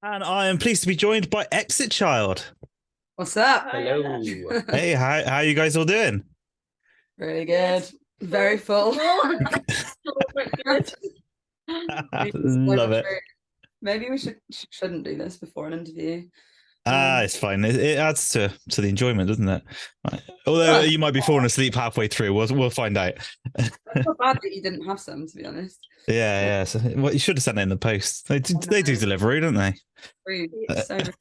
And I am pleased to be joined by Exit Child. What's up? Hello. Hey, how you guys all doing? Really good. Very full. Good. Love it. Maybe we shouldn't do this before an interview. It's fine. It adds to the enjoyment, doesn't it? Right. Although Well, you might be falling asleep halfway through. We'll find out. it's not bad that you didn't have some, to be honest. Yeah. So, well, you should have sent it in the post. They do delivery, don't they? Rude. So rude.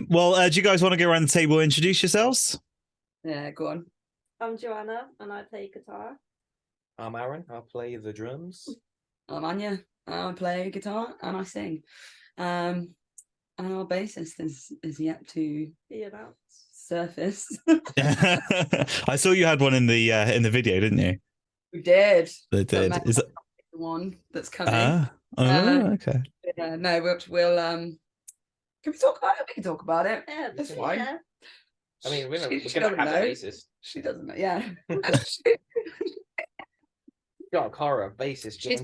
Do you guys want to go around the table and introduce yourselves? Yeah, go on. I'm Joanna and I play guitar. I'm Aaron. I play the drums. I'm Anya. I play guitar and I sing. And our bassist is yet to Be announced. surface. I saw you had one in the video, didn't you? We did. They did. Is it the one that's coming? okay. Yeah, no, we'll can we talk about it? We can talk about it. Yeah, It's fine. yeah. I mean, we're She going to doesn't have a know. bassist. She doesn't know. Yeah. Got a Cara bassist. She's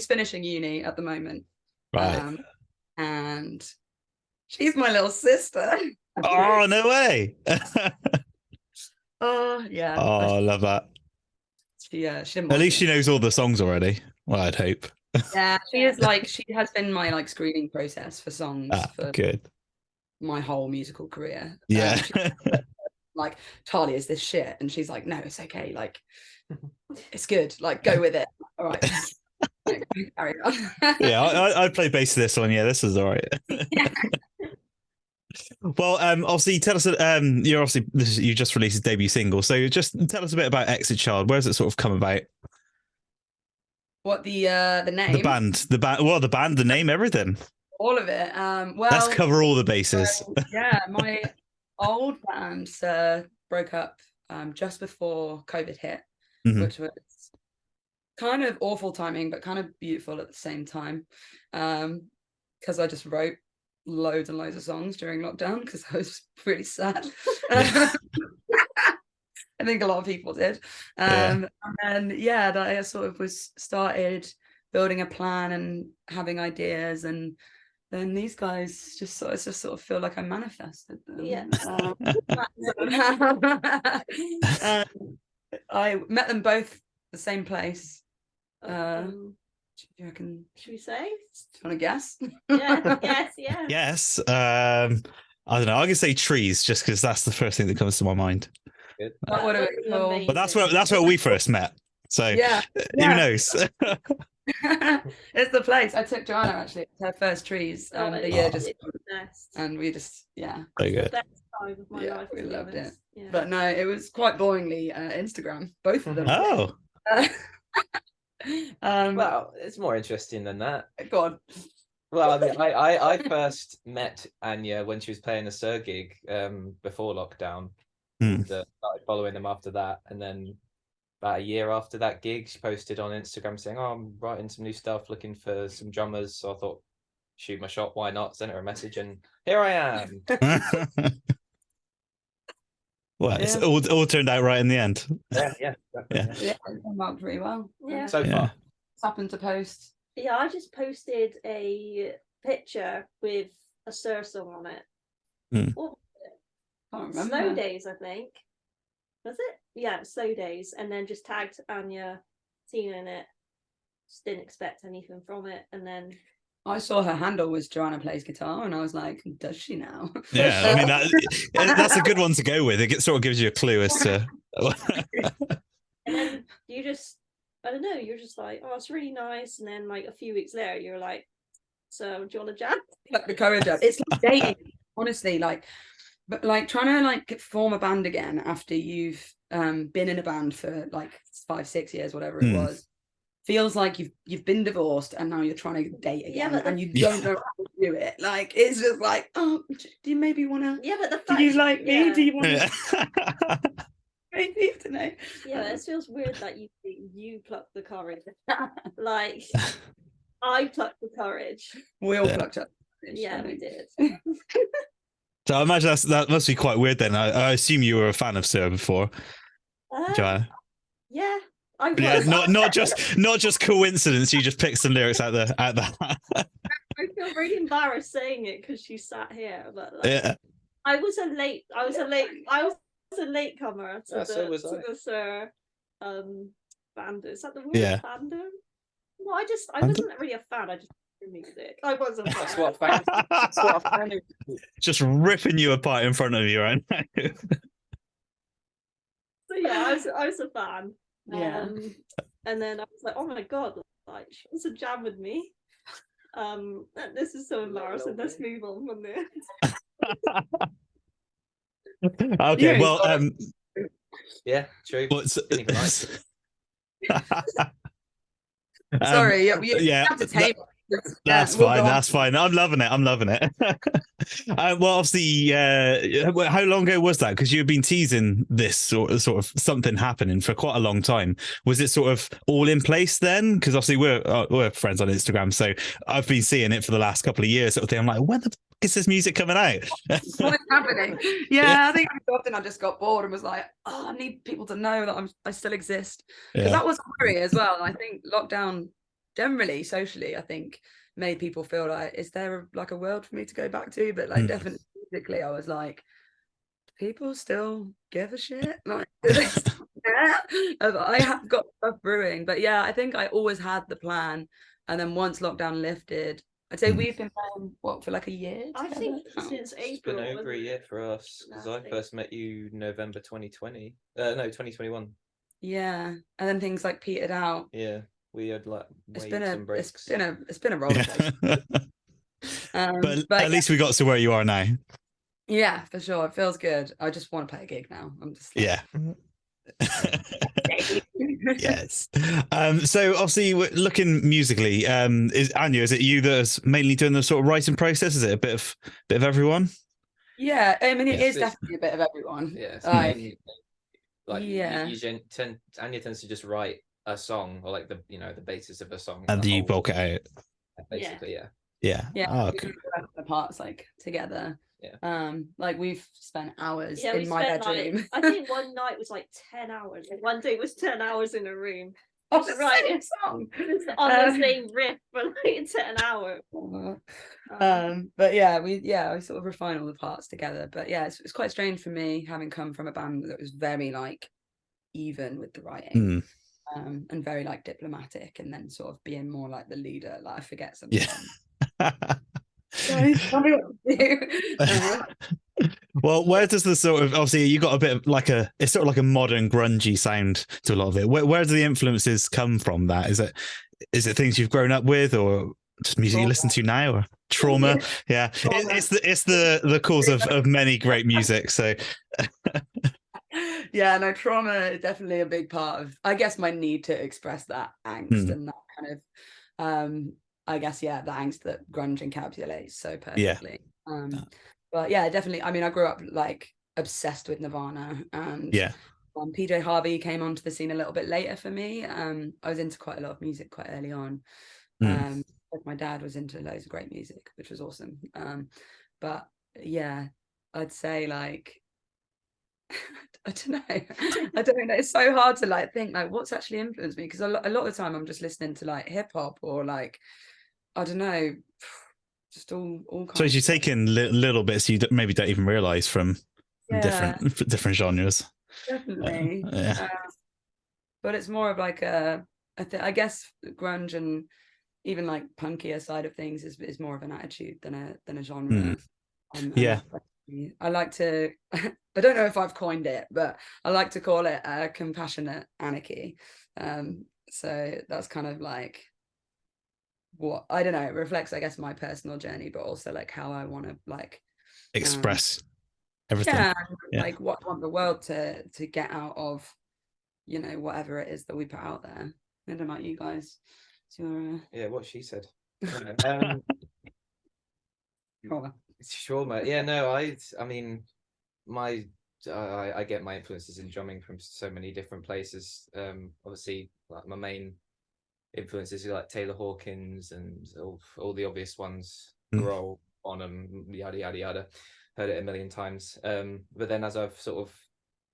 finishing uni at the moment. Right. And she's my little sister. Oh, no way. Oh yeah. Oh, I love that. She didn't At mind least it. she knows all the songs already. Well, I'd hope. Yeah, she has been my screening process for songs for Good. my whole musical career. Yeah. Like, Talia, is this shit? And she's like, no, it's okay. Like, it's good. Like, go with it. All right. Carry on. Yeah, I played bass to this one. Yeah, this is all right. Well, obviously, tell us. You're obviously you just released a debut single, so just tell us a bit about Exit Child. Where does it sort of come about? What the name? The band, the name, everything. All of it. Well, Let's cover all the bases. Yeah, my old band broke up just before COVID hit, which was kind of awful timing, but kind of beautiful at the same time. Because I just wrote loads and loads of songs during lockdown because I was pretty sad. I think a lot of people did. And that I sort of started building a plan and having ideas, and then these guys just sort of feel like I manifested them. Yeah. I met them both the same place. You reckon? Should we say? Do you want to guess? Yeah. Yeah. Yes. I don't know. I can say trees just because that's the first thing that comes to my mind. Good. That would have been cool. But that's where we first met. So yeah. Who knows? It's the place. I took Joanna actually. It's her first trees. The year just and we just Very good. Best time of my life, we loved it. Yeah. But no, it was quite boringly Instagram. Both of them. Oh. Well, it's more interesting than that. Go on. Well, I mean, I first met Anya when she was playing a Sir gig before lockdown. And, started following them after that, and then about a year after that gig, she posted on Instagram saying, "Oh, I'm writing some new stuff, looking for some drummers." So I thought, shoot my shot, why not? Sent her a message, and here I am. Well, it's all turned out right in the end. Yeah, It came out pretty well. Yeah. So far. What's happened to post? Yeah, I just posted a picture with a Sir song on it. What was it? Can't remember. Snow Days, I think. Was it? Yeah, Snow Days, and then just tagged Anya, Tina in it. Just didn't expect anything from it, and then I saw her handle was Joanna plays guitar, and I was like, does she now? Yeah, I mean that's a good one to go with. It sort of gives you a clue as to. And then you just, I don't know, you're just like, oh, it's really nice, and then like a few weeks later, you're like, so do you want to jam? Like the courage up. It's like dating, honestly. But trying to form a band again after you've been in a band for like 5-6 years, whatever it was, feels like you've been divorced and now you're trying to date again, and you don't know how to do it. Like, it's just like, oh, do you maybe want to? Yeah, but the fact, do you like me? Do you want to? Maybe to know. Yeah, it feels weird that you plucked the courage. Like, I plucked the courage. We all plucked up. Yeah, we did. So I imagine that must be quite weird then. I assume you were a fan of Sir before, Joanna. Yeah, I was. Yeah, not just coincidence. You just picked some lyrics out the. I feel really embarrassed saying it because she sat here, but like, Yeah. I was a latecomer to so was to I. this fandom. Is that the word? Yeah. Fandom? No, I Fandom? wasn't really a fan. I just knew music. I wasn't. That's what fans. That's what a fan is. Just ripping you apart in front of you right now. So yeah, I was a fan. Yeah. And then I was like, oh my god, like she wants to jam with me. This is so embarrassing. Let's move on from this. Okay, well, Yeah, true. what's Didn't even like it. Sorry, you yeah, have to take. that's we'll fine. go on. That's fine. I'm loving it. I'm loving it. Well, obviously, how long ago was that? Because you've been teasing this sort of something happening for quite a long time. Was it sort of all in place then? Because obviously we're friends on Instagram, so I've been seeing it for the last couple of years. Sort of thing. I'm like, when the fuck is this music coming out? What's happening? Yeah, I think often I just got bored and was like, oh, I need people to know that I still exist. Because that was worry as well. I think lockdown generally socially, I think made people feel like, is there like a world for me to go back to? But like definitely physically, I was like, people still give a shit. Like, do they still care? I have got stuff brewing, but yeah, I think I always had the plan. And then once lockdown lifted, I'd say we've been playing for like a year. I think since It's April. been over a year for us because I first met you November 2020. No, 2021. Yeah, and then things like petered out. Yeah. We had like It's been a roller Yeah. coaster. But at least we got to where you are now. Yeah, for sure. It feels good. I just want to play a gig now. I'm just like, yeah. Yes. So obviously we're looking musically, is Anya, is it you that's mainly doing the sort of writing process? Is it a bit of everyone? Yeah, I mean it Yes, is definitely a bit of everyone. Yes. Yeah. Anya tends to just write a song or like the basis of a song And you whole, bulk it out. basically. Yeah. Oh, okay. the parts like together. Yeah. Like we've spent hours we in my bedroom. Like, I think one night was like 10 hours. Like, one day was 10 hours in a room. Oh, right, song on the same riff for like 10 hours. But yeah, we sort of refine all the parts together. But yeah, it's quite strange for me having come from a band that was very like even with the writing. And very like diplomatic, and then sort of being more like the leader. Like I forget sometimes. Yeah. Guys, tell me what to do. Well, where does the sort of, obviously you got a bit of like it's sort of like a modern grungy sound to a lot of it. Where do the influences come from? That is it things you've grown up with, or just music you listen to now, or trauma? Yeah, it's the cause of many great music. So yeah, no, trauma is definitely a big part of, I guess, my need to express that angst and that kind of I guess the angst that grunge encapsulates so perfectly. But yeah, definitely, I mean, I grew up like obsessed with Nirvana, and PJ Harvey came onto the scene a little bit later for me. I was into quite a lot of music quite early on. My dad was into loads of great music, which was awesome. But yeah, I'd say like I don't know. It's so hard to like think like what's actually influenced me, because a lot of the time I'm just listening to like hip hop or like, I don't know, just all kinds. So you're taking little bits you maybe don't even realize from different genres. Definitely. But it's more of like I guess grunge and even like punkier side of things is more of an attitude than a genre. I like to I don't know if I've coined it, but I like to call it compassionate anarchy. So that's kind of like what, I don't know, it reflects, I guess, my personal journey, but also like how I want to like express everything. Like what I want the world to get out of, whatever it is that we put out there. I don't know about you guys. So, what she said. Trauma. Yeah, no, I mean, I get my influences in drumming from so many different places. Obviously, like my main influences are like Taylor Hawkins and all the obvious ones, Grohl, Bonham, yada yada yada. Heard it a million times. But then as I've sort of,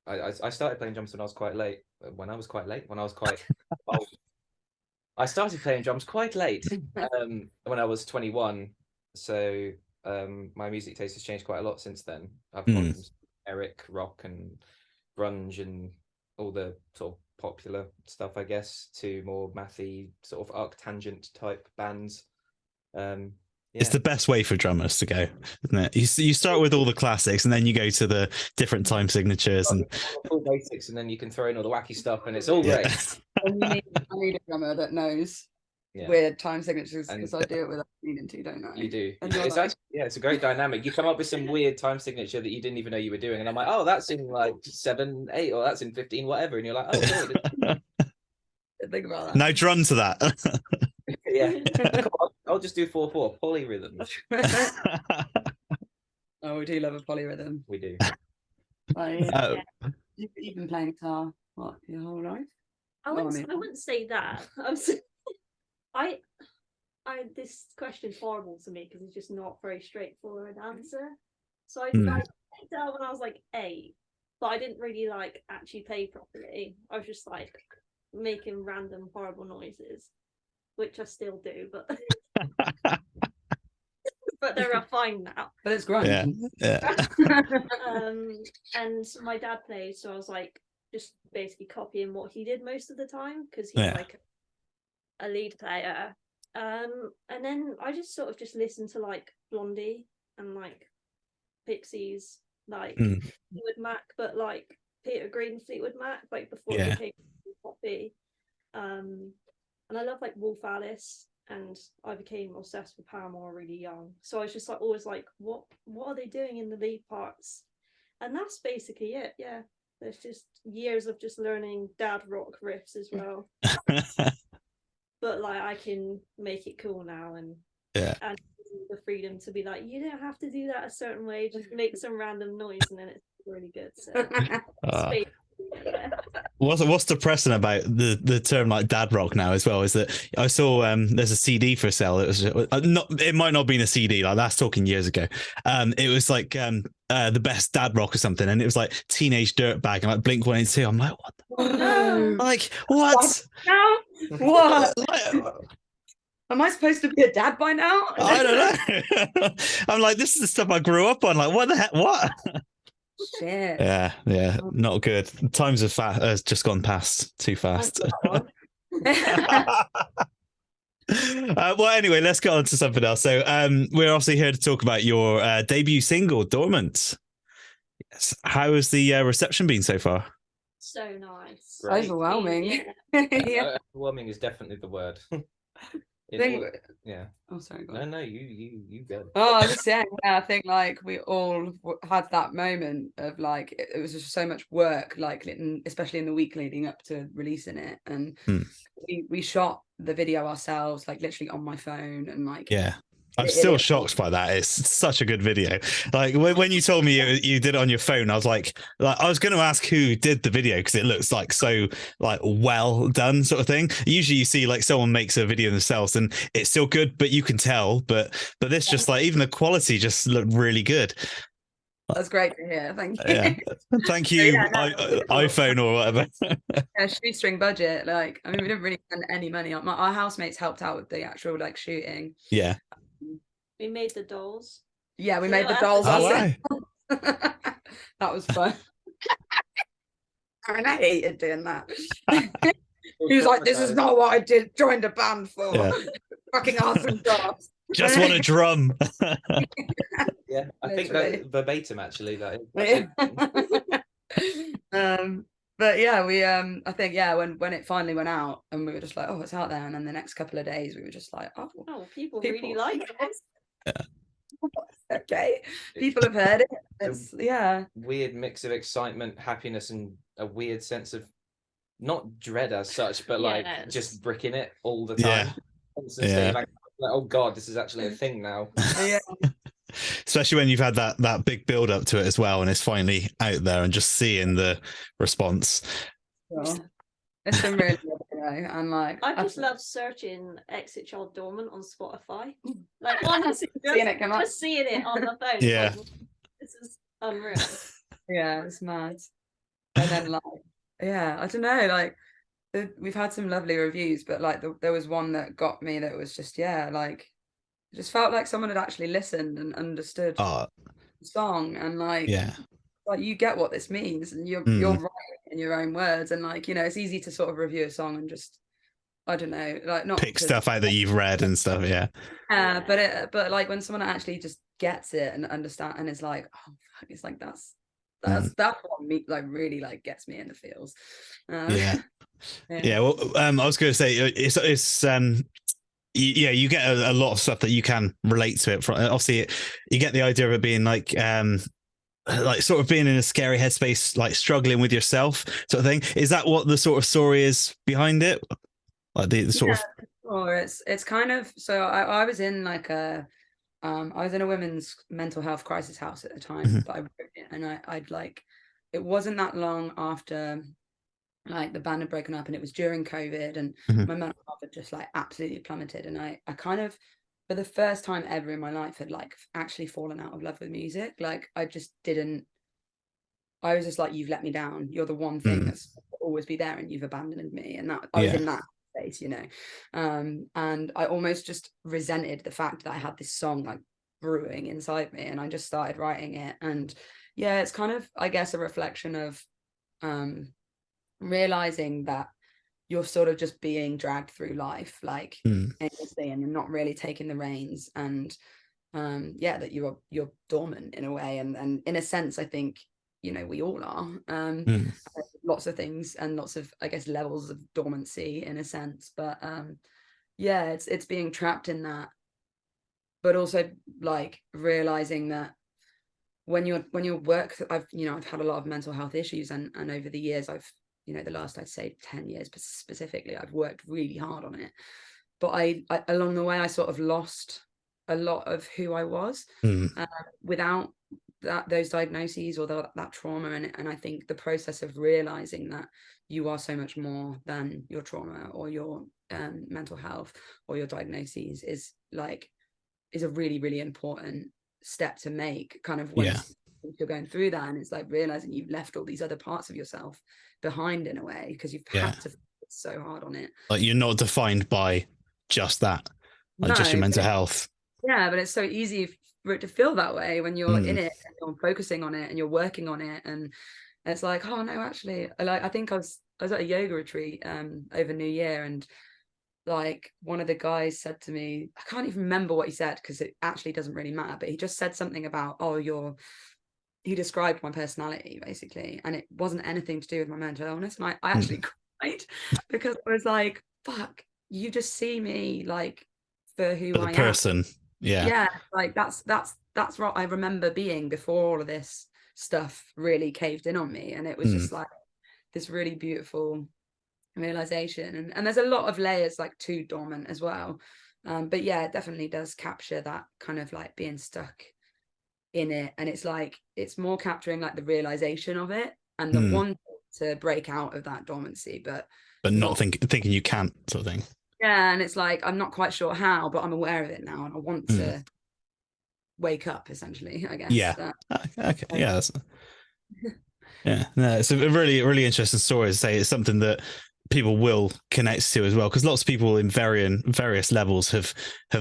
I started playing drums when I was quite old. I started playing drums quite late. When I was 21. So my music taste has changed quite a lot since then. I've gone from Eric rock and grunge and all the sort of popular stuff, I guess, to more mathy sort of arctangent type bands. It's the best way for drummers to go, isn't it? You start with all the classics, and then you go to the different time signatures and full basics, and then you can throw in all the wacky stuff, and it's all great. I need a drummer that knows weird time signatures, because I do it without needing to, don't I? You do. It's actually, it's a great dynamic. You come up with some weird time signature that you didn't even know you were doing, and I'm like, oh, that's in like 7, 8, or that's in 15, whatever, and you're like, oh, good. Think about that. Now drum to that. Yeah. I'll just do 4/4 polyrhythm. Oh, we do love a polyrhythm. We do. You've been playing guitar what, your whole life? I wouldn't say that. I this question's horrible to me because it's just not very straightforward answer. So I picked it up when I was like 8, but I didn't really like actually play properly. I was just like making random horrible noises, which I still do, but but they're fine now. But it's grunge. Yeah. And my dad plays, so I was like just basically copying what he did most of the time because he's like a lead player. And then I just sort of just listened to like Blondie and like Pixies, like Fleetwood Mac, but like Peter Green Fleetwood Mac, like before it became poppy. And I love like Wolf Alice, and I became obsessed with Paramore really young. So I was just like always like, what are they doing in the lead parts? And that's basically it. Yeah, there's just years of just learning dad rock riffs as well. But like I can make it cool now, and the freedom to be like, you don't have to do that a certain way, just make some random noise, and then it's really good. So what's depressing about the term like dad rock now as well is that I saw there's a CD for sale. It was it might not have been a CD, like that's talking years ago. It was like the best dad rock or something, and it was like Teenage Dirtbag and like Blink-182. I'm like, what like what now? What? Am I supposed to be a dad by now? I don't know. I'm like, this is the stuff I grew up on. Like, what the heck? What? Shit. Yeah, not good. Times have just gone past too fast. Well, anyway, let's get on to something else. So, we're obviously here to talk about your debut single, Dormant. Yes. How has the reception been so far? So nice. Great. Overwhelming. Overwhelming is definitely the word. Yeah. Oh, sorry. No, you go. Oh, I was just saying. Yeah, I think like we all had that moment of like it was just so much work, like especially in the week leading up to releasing it, and we shot the video ourselves, like literally on my phone, and like I'm still shocked by that. It's such a good video. Like when you told me you did it on your phone, I was like I was going to ask who did the video because it looks like so like well done sort of thing. Usually you see like someone makes a video themselves and it's still good, but you can tell. But this just like even the quality just looked really good. That's great to hear. Thank you. Yeah. Thank you, iPhone or whatever. Shoestring budget. Like I mean, we didn't really spend any money on. Our housemates helped out with the actual like shooting. Yeah. We made the dolls. Yeah, we made the dolls. Oh, wow. That was fun. I mean, I hated doing that. He was like, "This is not what I joined a band for." Yeah. Fucking awesome jobs. Just want a drum. Yeah, I think that verbatim actually. But yeah, we I think when it finally went out and we were just like, oh, it's out there, and then the next couple of days we were just like, oh, people really like it. Yeah. Okay, people have heard it. It's weird mix of excitement, happiness, and a weird sense of not dread as such, but like just bricking it all the time. Like, oh god, this is actually a thing now. Yeah. Especially when you've had that big build up to it as well, and it's finally out there, and just seeing the response. Well, it's been really good, and like I just love searching Exit Child Dormant on Spotify. Like honestly, seeing it come up, just seeing it on the phone. Yeah, like, this is unreal. Yeah, it's mad. And then like, I don't know, like we've had some lovely reviews, but like there was one that got me that was just like It just felt like someone had actually listened and understood Oh, the song, and like yeah. you get what this means, and you're writing in your own words, and like, you know, it's easy to sort of review a song and just, I don't know, like not Pick to, stuff out that you've read and stuff. Yeah. but like when someone actually just gets it and understand and is like, oh fuck, it's like that's what me like really like gets me in the feels. Yeah. Yeah. Well, I was going to say it's yeah, you get a lot of stuff that you can relate to it from. Obviously, you get the idea of it being like sort of being in a scary headspace, like struggling with yourself, sort of thing. Is that what the sort of story is behind it? Like the sort of. Or it's kind of, so I was in like I was in a women's mental health crisis house at the time that I wrote it, and I'd like, it wasn't that long after like the band had broken up, and it was during COVID, and my mental health had just like absolutely plummeted, and I kind of, for the first time ever in my life, had like actually fallen out of love with music. Like I just didn't, I was just like, you've let me down, you're the one thing that's always be there, and you've abandoned me. And that I was in that space, you know, and I almost just resented the fact that I had this song like brewing inside me, and I just started writing it. And yeah, it's kind of, I guess, a reflection of realizing that you're sort of just being dragged through life like endlessly, and you're not really taking the reins, and that you're dormant in a way, and in a sense I think, you know, we all are, lots of things and lots of, I guess, levels of dormancy in a sense, but it's being trapped in that, but also like realizing that when you're work, I've had a lot of mental health issues, and over the years I've, you know, the last, I'd say 10 years specifically, I've worked really hard on it, but I along the way I sort of lost a lot of who I was without those diagnoses or that trauma. And I think the process of realizing that you are so much more than your trauma or your mental health or your diagnoses is a really, really important step to make, kind of when you're going through that, and it's like realizing you've left all these other parts of yourself behind in a way, because you've had to focus so hard on it. Like you're not defined by just that, like just your mental health. Yeah, but it's so easy for it to feel that way when you're in it and you're focusing on it and you're working on it, and it's like, oh no, actually, I think I was at a yoga retreat over New Year, and like one of the guys said to me, I can't even remember what he said because it actually doesn't really matter, but he just said something about, he described my personality basically, and it wasn't anything to do with my mental illness, and I actually cried because I was like, fuck, you just see me like for who I am. Person. Yeah, like that's what I remember being before all of this stuff really caved in on me, and it was just like this really beautiful realization, and there's a lot of layers like to Dormant as well, but yeah, it definitely does capture that kind of like being stuck in it, and it's like it's more capturing like the realization of it and the want to break out of that dormancy, but not thinking you can't, sort of thing. Yeah, and it's like I'm not quite sure how, but I'm aware of it now, and I want to wake up, essentially, I guess. Yeah. Okay. Yeah. Yeah. No, it's a really, really interesting story to say. It's something that people will connect to as well, because lots of people in various levels have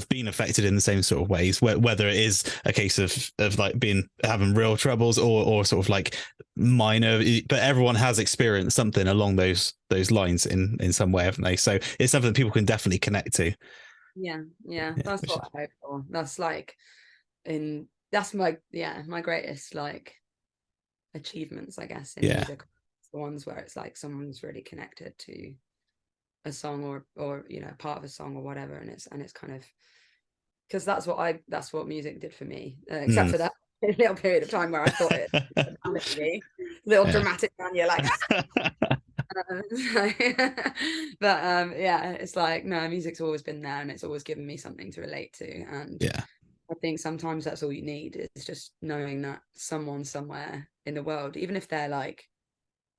been affected in the same sort of ways, whether it is a case of like having real troubles or sort of like minor, but everyone has experienced something along those lines in some way, haven't they? So it's something that people can definitely connect to. Yeah, that's what I hope for. That's like that's my greatest like achievements, I guess, in music. The ones where it's like someone's really connected to a song or you know, part of a song or whatever, and it's kind of, because that's what music did for me, except for that little period of time where I thought it was me, little dramatic man, you're like but it's like, no, music's always been there, and it's always given me something to relate to, and I think sometimes that's all you need, is just knowing that someone somewhere in the world, even if they're like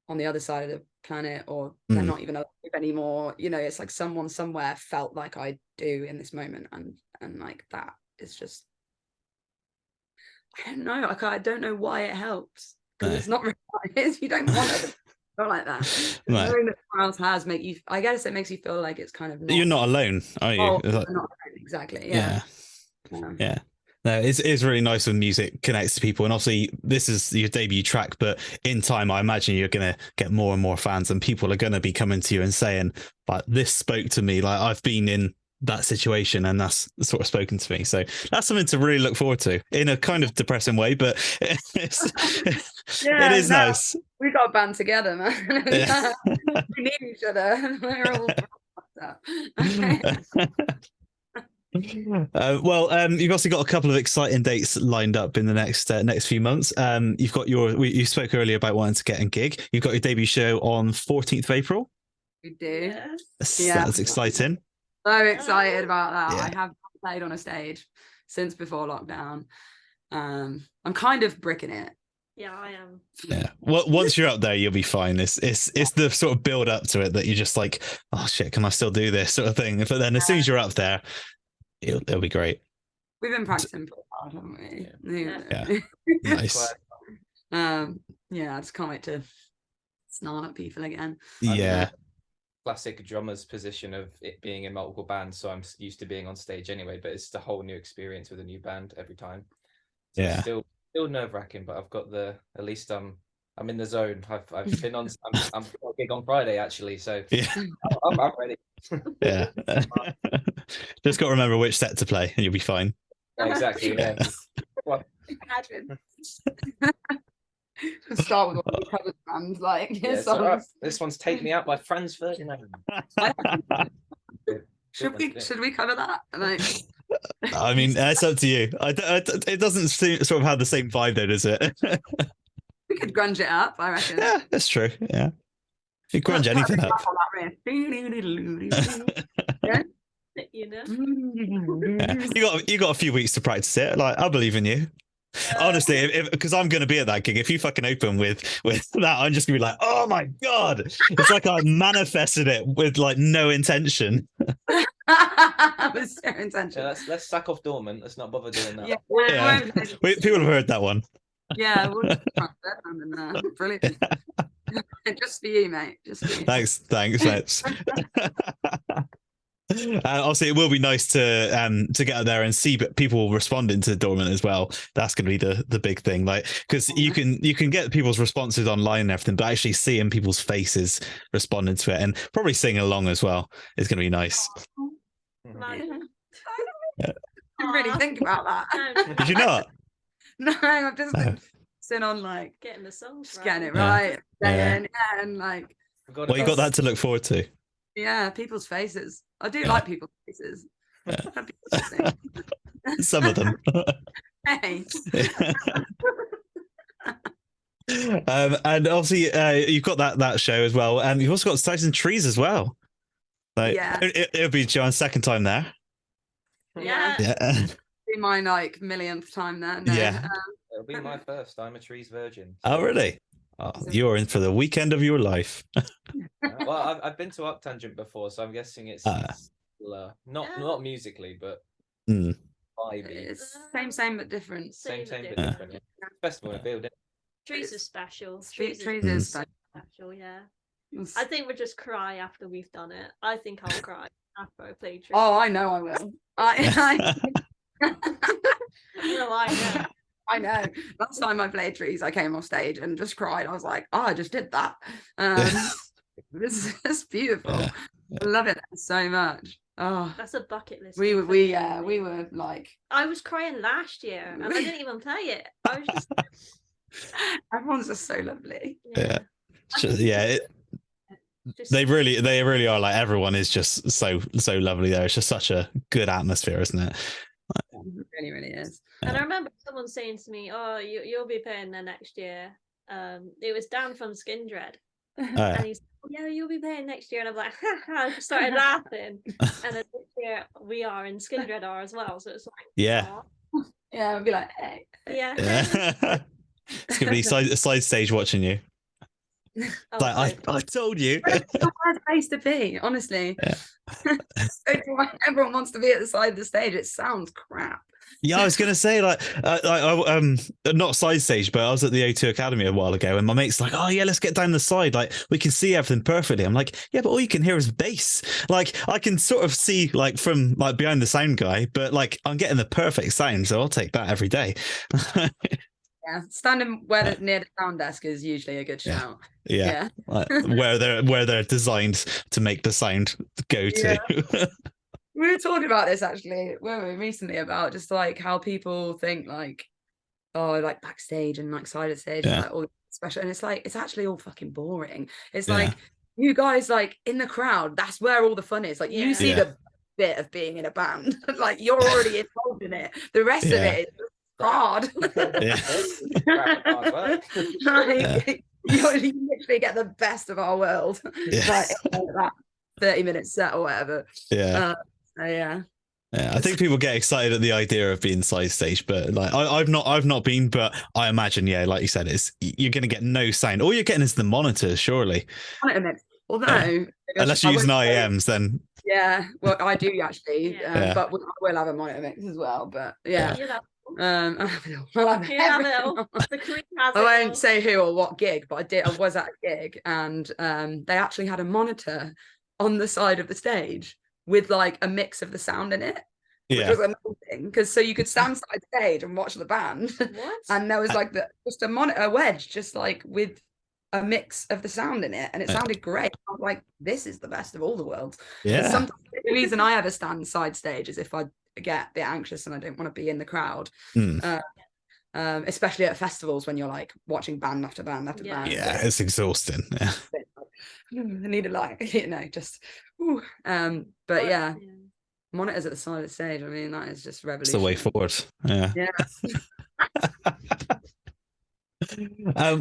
on the other side of the planet or they're not even alive anymore, you know, it's like someone somewhere felt like I do in this moment, and like that is just, I don't know, I don't know why it helps, because it's not really what it is. You don't want it not like that. Knowing that someone else has I guess it makes you feel like it's kind of you're not alone, are you? not alone, exactly. Yeah. Yeah. No, it's really nice when music connects to people, and obviously this is your debut track, but in time I imagine you're gonna get more and more fans, and people are gonna be coming to you and saying, like, this spoke to me, like I've been in that situation and that's sort of spoken to me. So that's something to really look forward to in a kind of depressing way, but it is nice. We got a band together, man. Yeah. We need each other. We're all you've also got a couple of exciting dates lined up in the next few months. You've got you spoke earlier about wanting to get a gig. You've got your debut show on 14th of April. We do. That's exciting. So excited about that. Yeah. I have played on a stage since before lockdown. I'm kind of bricking it. Yeah, I am. Yeah. Well, once you're up there, you'll be fine. It's the sort of build up to it that you're just like, oh shit, can I still do this sort of thing? But then as soon as you're up there, it'll be great. We've been practicing for a while, haven't we? Yeah. Nice. Yeah, I just can't wait to snarl at people again. Yeah. Classic drummer's position of it being in multiple bands, so I'm used to being on stage anyway, but it's a whole new experience with a new band every time. So Yeah. Still nerve-wracking, but I've got at least I'm in the zone. I've been on I'm got a gig on Friday actually, so Yeah. I'm ready. Yeah. Just got to remember which set to play and you'll be fine. Yeah, exactly. Yeah. Imagine. Start with all the cover bands, like this one's Take Me Out by Franz Ferdinand. Should we cover that? Like, I mean, it's up to you. It doesn't sort of have the same vibe though, does it? we could grunge it up, I reckon. Yeah, that's true. Yeah, you grunge anything up. Yeah. You know, Yeah. You got a few weeks to practice it. Like, I believe in you. Honestly, because I'm going to be at that gig. If you fucking open with that, I'm just gonna be like, oh my god! It's like I manifested it with like no intention. With zero intention. Yeah, let's sack off Dormant. Let's not bother doing that. Yeah, People have heard that one. Yeah, we'll brilliant. Just for you, mate. Just for you. Thanks. Obviously, it will be nice to get out there and see people responding to Dormant as well. That's going to be the big thing, like, because you can get people's responses online and everything, but actually seeing people's faces responding to it and probably singing along as well is going to be nice. I didn't really think about that. Did you not? No, I've just been sitting on like getting the songs just getting it right, and like. Well, you got that to look forward to. Yeah, people's faces. I do like people's faces. Yeah. Some of them. Hey. And obviously, you've got that show as well, and you've also got Tyson Trees as well. Like, yeah, it'll be John's second time there. Yeah. Be my like millionth time there. No. Yeah. It'll be my first. I'm a Trees virgin. Oh, really? Oh, you're in for the weekend of your life. Well, I've been to Uptangent before, so I'm guessing it's not musically, but vibey. It's same but different. Same but different. Yeah. Festival in a building. Trees is special. Trees is special. Yeah. I think we'll just cry after we've done it. I think I'll cry after I play Trees. Oh, I know I will. I No, I know. I know. Last time I played Trees, I came off stage and just cried. I was like, oh, I just did that. This is beautiful. Yeah. I love it so much. Oh, that's a bucket list. We were like, I was crying last year and I didn't even play it. I was just everyone's just so lovely. They really are. Like, everyone is just so lovely there. It's just such a good atmosphere, isn't it? It really is. And I remember someone saying to me, "Oh, you'll be playing there next year." It was Dan from Skindred, and he said, "Yeah, you'll be playing next year." And I'm like, I just started laughing. And then this year we are, and Skindred are as well. So it's like, yeah, I'd be like, hey, yeah. It's gonna be side stage watching you. Like, I told you. It's the worst place to be, honestly. Yeah. Everyone wants to be at the side of the stage. It sounds crap. Yeah, I was gonna say not side stage, but I was at the O2 Academy a while ago, and my mate's like, "Oh yeah, let's get down the side. Like we can see everything perfectly." I'm like, "Yeah, but all you can hear is bass. Like I can sort of see like from like behind the sound guy, but like I'm getting the perfect sound, so I'll take that every day." Yeah, standing near the sound desk is usually a good shout. Yeah. Like, where they're designed to make the sound go to. We were talking about this actually, weren't we, recently, about just like how people think like, oh, like backstage and like side of stage is like all special, and it's like it's actually all fucking boring. It's like you guys like in the crowd, that's where all the fun is. Like you see the bit of being in a band, like you're already involved in it. The rest of it is hard. Like, you literally get the best of our world, like that 30-minute set or whatever. Yeah, I think people get excited at the idea of being side stage, but like I've not been, but I imagine, like you said, you're going to get no sound. All you're getting is the monitors, surely. Monitor mix. Although, unless you're using IEMs, then well, I do actually, but I will have a monitor mix as well. But I won't say who or what gig, but I was at a gig, and they actually had a monitor on the side of the stage with like a mix of the sound in it, which was amazing, because so you could stand side stage and watch the band. And there was like just a monitor wedge just like with a mix of the sound in it, and it sounded great. I was like, this is the best of all the worlds. Sometimes the reason I ever stand side stage is if I get a bit anxious and I don't want to be in the crowd, especially at festivals when you're like watching band after band after band. It's exhausting. I need a light, just but monitors at the side of the stage, I mean, that is just revolutionary. It's the way forward.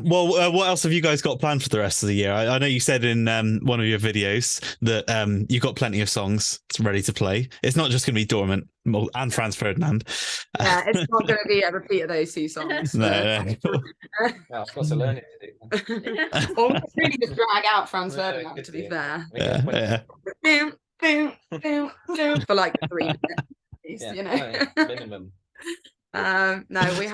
Well, what else have you guys got planned for the rest of the year? I know you said in one of your videos that you've got plenty of songs ready to play. It's not just going to be Dormant and Franz Ferdinand. It's not going to be a repeat of those two songs. No. I've got to learn it to do. Or we could really just drag out Franz Ferdinand, to be fair. For like 3 minutes, minimum. No, we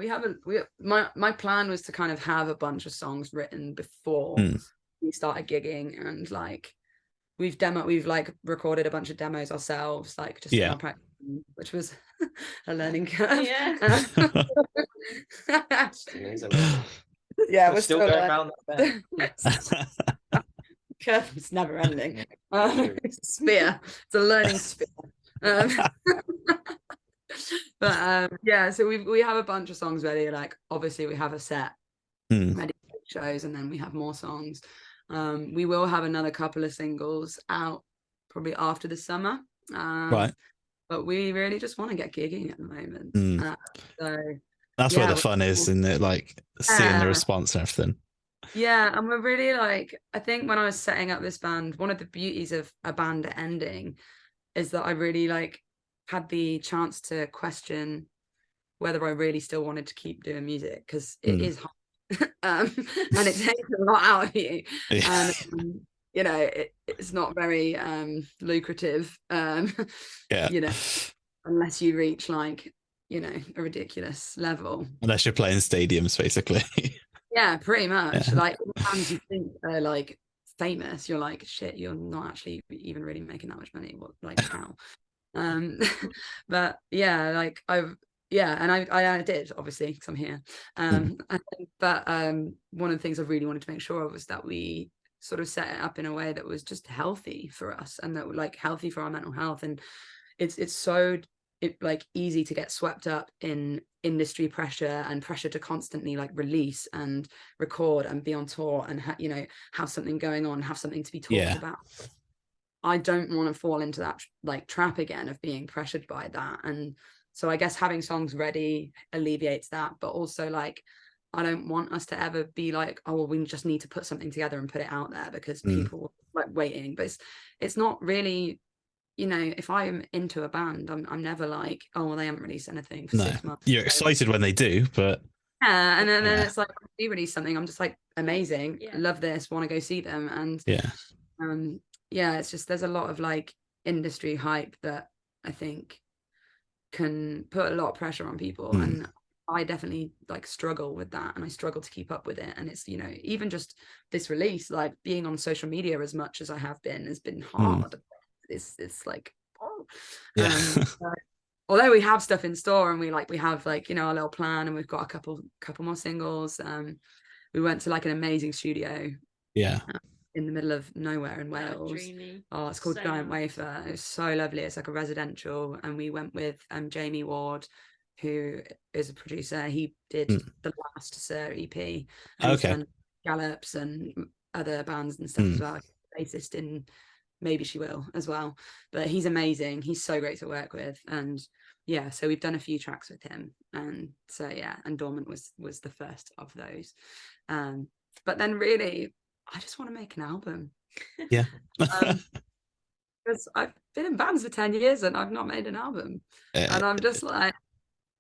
haven't. My plan was to kind of have a bunch of songs written before we started gigging, and like we've like recorded a bunch of demos ourselves, like just in our practice, which was a learning curve. We're still going around that curve is never ending. It's a spear. It's a learning spear. But so we have a bunch of songs ready. Like obviously we have a set ready for shows, and then we have more songs. We will have another couple of singles out probably after the summer, right, but we really just want to get gigging at the moment. So that's where the fun is, isn't it? Like seeing the response and everything. And we're really like, I think when I was setting up this band, one of the beauties of a band ending is that I really like had the chance to question whether I really still wanted to keep doing music, because it is hard and it takes a lot out of you, and it's not very lucrative, unless you reach like a ridiculous level, unless you're playing stadiums basically. Pretty much. Like bands you think are like famous, you're like, shit, you're not actually even really making that much money. What, like how? But like I did, obviously, because I'm here. But one of the things I really wanted to make sure of was that we sort of set it up in a way that was just healthy for us, and that like healthy for our mental health. And it's so like easy to get swept up in industry pressure and pressure to constantly like release and record and be on tour and have something going on, have something to be talked about. I don't want to fall into that like trap again of being pressured by that. And so I guess having songs ready alleviates that, but also like I don't want us to ever be like, oh well, we just need to put something together and put it out there because people are like waiting. But it's not really, if I'm into a band, I'm never like, oh well, they haven't released anything for 6 months. You're excited when they do, but and then it's like, if they release something, I'm just like, amazing, love this, want to go see them. And it's just, there's a lot of like industry hype that I think can put a lot of pressure on people, and I definitely like struggle with that, and I struggle to keep up with it. And it's, you know, even just this release, like being on social media as much as I have been has been hard. It's like, oh. So, although we have stuff in store and we have like, you know, our little plan, and we've got a couple more singles. We went to like an amazing studio. In the middle of nowhere in Wales. Dreamy. Oh, it's called Giant Wafer. It's so lovely. It's like a residential, and we went with Jamie Ward, who is a producer. He did the last Sir EP, and he's done Gallops and other bands and stuff as well. Bassist in Maybe She Will as well. But he's amazing. He's so great to work with, and yeah, so we've done a few tracks with him, and so yeah, and Dormant was the first of those. But then really, I just want to make an album. Yeah. Because I've been in bands for 10 years and I've not made an album. And I'm just like,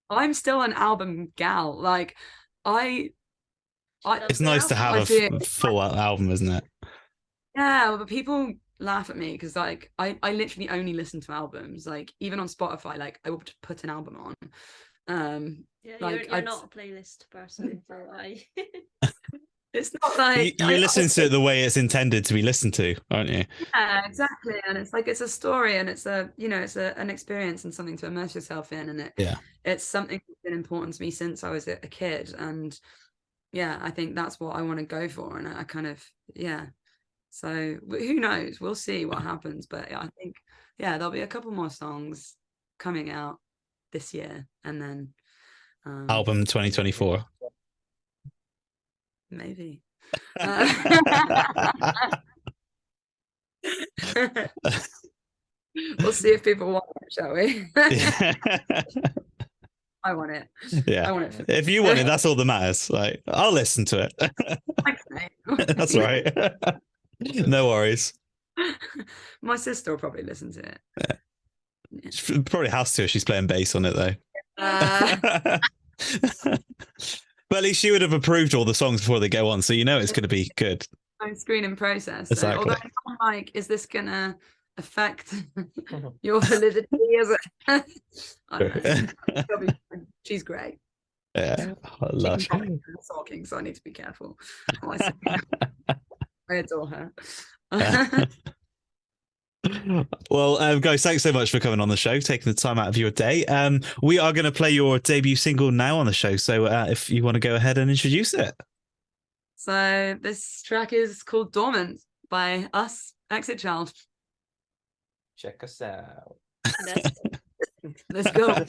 I'm still an album gal. Like, it's nice to have a full album, isn't it? Yeah, but people laugh at me because like I literally only listen to albums. Like, even on Spotify, like I will put an album on. Yeah, like you're not a playlist person, so I it's not like you listen to it the way it's intended to be listened to, aren't you? Yeah, exactly. And it's like, it's a story, and it's a, you know, it's an experience and something to immerse yourself in, and it's something that's been important to me since I was a kid. And yeah, I think that's what I want to go for. And I kind of, so who knows, we'll see what happens. But I think there'll be a couple more songs coming out this year, and then album 2024. Maybe. We'll see if people want it, shall we? I want it. Yeah. I want it. If you want it, that's all that matters. Like, I'll listen to it. Thanks, mate. That's all right. No worries. My sister will probably listen to it. Yeah. She probably has to if she's playing bass on it, though. But at least she would have approved all the songs before they go on, so you know it's going to be good. Screening process. Exactly. Although I'm like, is this going to affect your validity as a... I don't know. She's great. Yeah, I love her. Talking, so I need to be careful. I adore her. Well, guys, thanks so much for coming on the show, taking the time out of your day. We are going to play your debut single now on the show, so if you want to go ahead and introduce it. So this track is called Dormant by us, Exit Child. Check us out. Let's go.